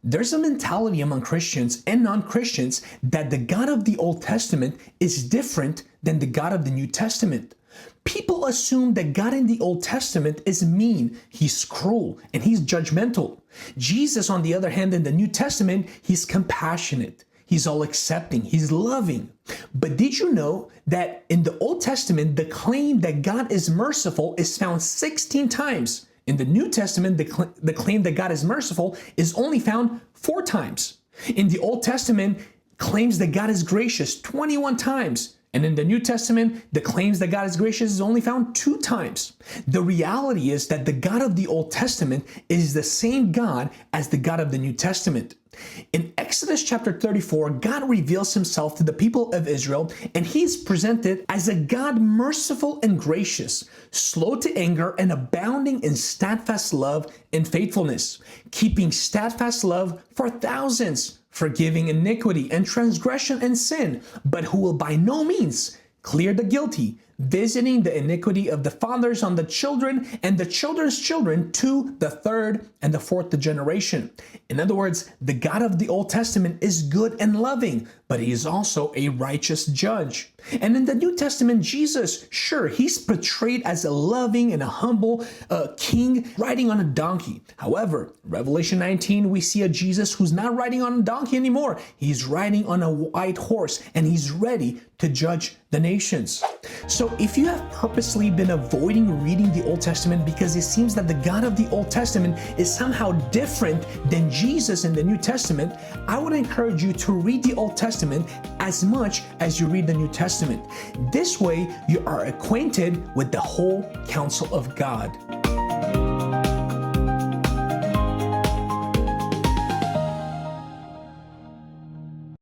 There's a mentality among Christians and non-Christians that the God of the Old Testament is different than the God of the New Testament. People assume that God in the Old Testament is mean, he's cruel, and he's judgmental. Jesus, on the other hand, in the New Testament, he's compassionate. He's all accepting, he's loving. But did you know that in the Old Testament, the claim that God is merciful is found 16 times? In the New Testament, the claim that God is merciful is only found 4 times. In the Old Testament, claims that God is gracious 21 times. And in the New Testament, the claims that God is gracious is only found 2 times. The reality is that the God of the Old Testament is the same God as the God of the New Testament. In Exodus chapter 34, God reveals himself to the people of Israel, and he's presented as a God merciful and gracious, slow to anger and abounding in steadfast love and faithfulness, keeping steadfast love for thousands, forgiving iniquity and transgression and sin, but who will by no means clear the guilty, visiting the iniquity of the fathers on the children and the children's children to the 3rd and the 4th generation. In other words, the God of the Old Testament is good and loving, but he is also a righteous judge. And in the New Testament, Jesus, sure, he's portrayed as a loving and a humble king riding on a donkey. However, Revelation 19, we see a Jesus who's not riding on a donkey anymore. He's riding on a white horse, and he's ready to judge the nations. So if you have purposely been avoiding reading the Old Testament because it seems that the God of the Old Testament is somehow different than Jesus in the New Testament, I would encourage you to read the Old Testament as much as you read the New Testament. This way, you are acquainted with the whole counsel of God.